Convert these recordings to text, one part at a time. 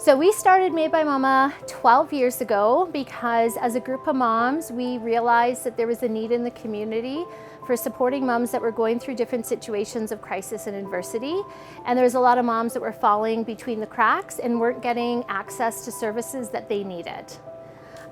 So we started Made by Momma 12 years ago because as a group of moms, we realized that there was a need in the community for supporting moms that were going through different situations of crisis and adversity. And there was a lot of moms that were falling between the cracks and weren't getting access to services that they needed.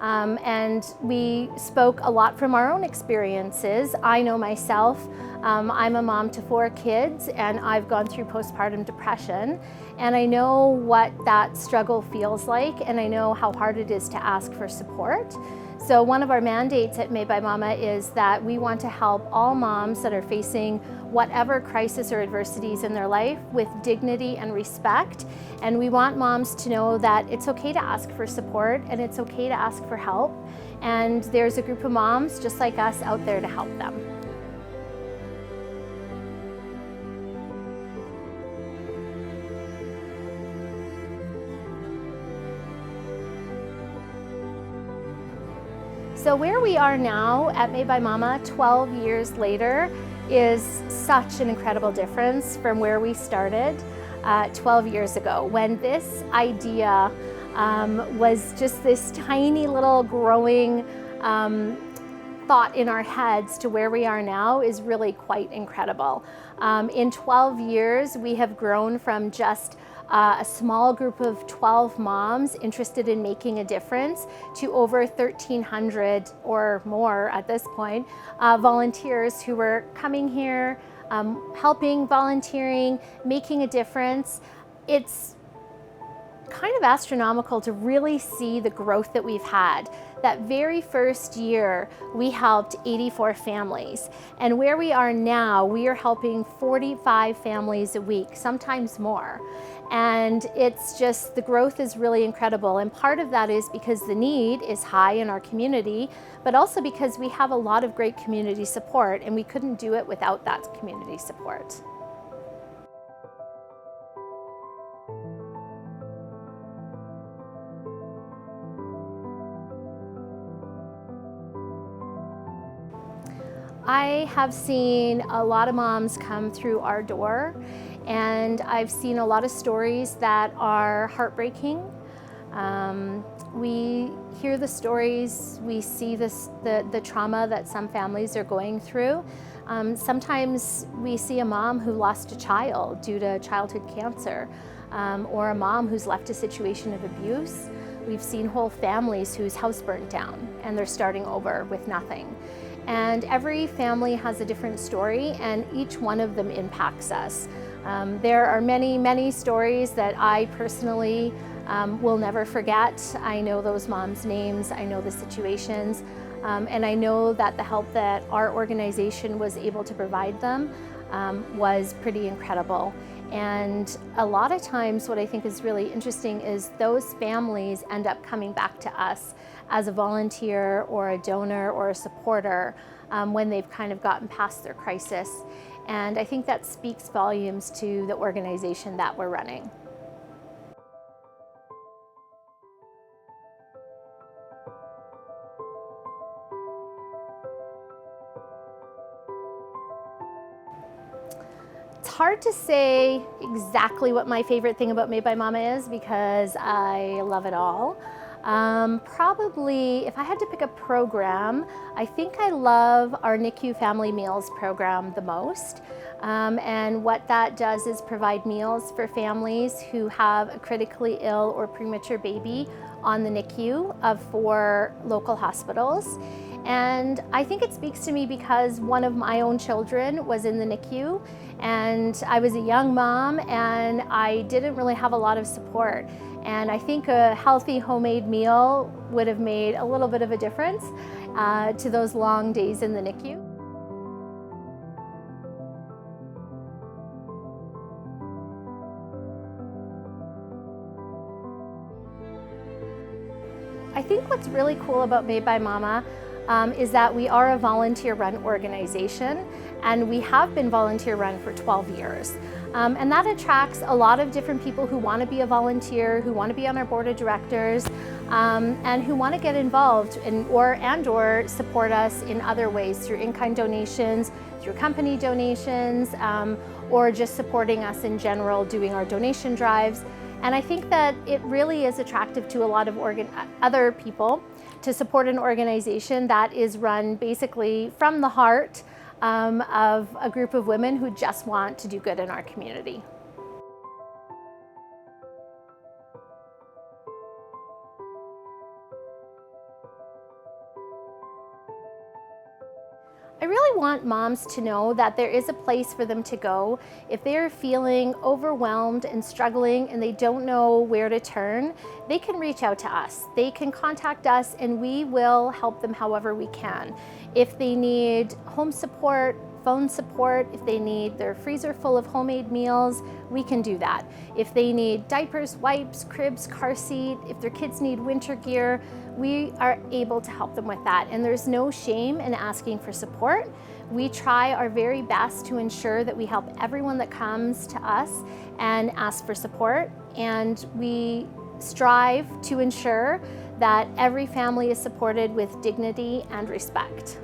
And we spoke a lot from our own experiences. I know myself, I'm a mom to 4 kids and I've gone through postpartum depression, and I know what that struggle feels like, and I know how hard it is to ask for support. So one of our mandates at Made by Momma is that we want to help all moms that are facing whatever crisis or adversities in their life with dignity and respect. And we want moms to know that it's okay to ask for support and it's okay to ask for help. And there's a group of moms just like us out there to help them. So where we are now at Made by Momma 12 years later is such an incredible difference from where we started 12 years ago, when this idea was just this tiny little growing thought in our heads to where we are now is really quite incredible. In 12 years, we have grown from just a small group of 12 moms interested in making a difference to over 1,300 or more at this point, volunteers who were coming here, helping, volunteering, making a difference. It's kind of astronomical to really see the growth that we've had. That very first year, we helped 84 families. And where we are now, we are helping 45 families a week, sometimes more. And it's just, the growth is really incredible. And part of that is because the need is high in our community, but also because we have a lot of great community support, and we couldn't do it without that community support. I have seen a lot of moms come through our door, and I've seen a lot of stories that are heartbreaking. We hear the stories, we see the trauma that some families are going through. Sometimes we see a mom who lost a child due to childhood cancer, or a mom who's left a situation of abuse. We've seen whole families whose house burnt down and they're starting over with nothing. And every family has a different story, and each one of them impacts us. There are many, many stories that I personally will never forget. I know those moms' names, I know the situations, and I know that the help that our organization was able to provide them was pretty incredible. And a lot of times what I think is really interesting is those families end up coming back to us as a volunteer or a donor or a supporter when they've kind of gotten past their crisis. And I think that speaks volumes to the organization that we're running. It's hard to say exactly what my favorite thing about Made by Momma is because I love it all. Probably, if I had to pick a program, I think I love our NICU Family Meals program the most. And what that does is provide meals for families who have a critically ill or premature baby on the NICU of 4 local hospitals. And I think it speaks to me because one of my own children was in the NICU, and I was a young mom and I didn't really have a lot of support. And I think a healthy homemade meal would have made a little bit of a difference to those long days in the NICU. I think what's really cool about Made by Momma is that we are a volunteer-run organization, and we have been volunteer-run for 12 years. And that attracts a lot of different people who want to be a volunteer, who want to be on our board of directors, and who want to get involved or support us in other ways through in-kind donations, through company donations, or just supporting us in general, doing our donation drives. And I think that it really is attractive to a lot of other people to support an organization that is run basically from the heart of a group of women who just want to do good in our community. I really want moms to know that there is a place for them to go if they're feeling overwhelmed and struggling and they don't know where to turn. They can reach out to us. They can contact us and we will help them however we can. If they need home support, phone support, if they need their freezer full of homemade meals, we can do that. If they need diapers, wipes, cribs, car seat, if their kids need winter gear, we are able to help them with that. And there's no shame in asking for support. We try our very best to ensure that we help everyone that comes to us and asks for support. And we strive to ensure that every family is supported with dignity and respect.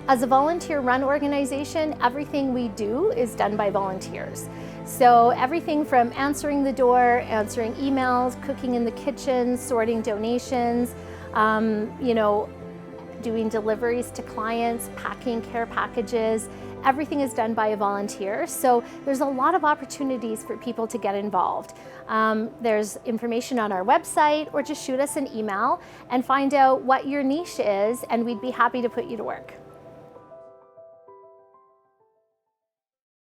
As a volunteer-run organization, everything we do is done by volunteers. So everything from answering the door, answering emails, cooking in the kitchen, sorting donations, doing deliveries to clients, packing care packages, everything is done by a volunteer. So there's a lot of opportunities for people to get involved. There's information on our website, or just shoot us an email and find out what your niche is, and we'd be happy to put you to work.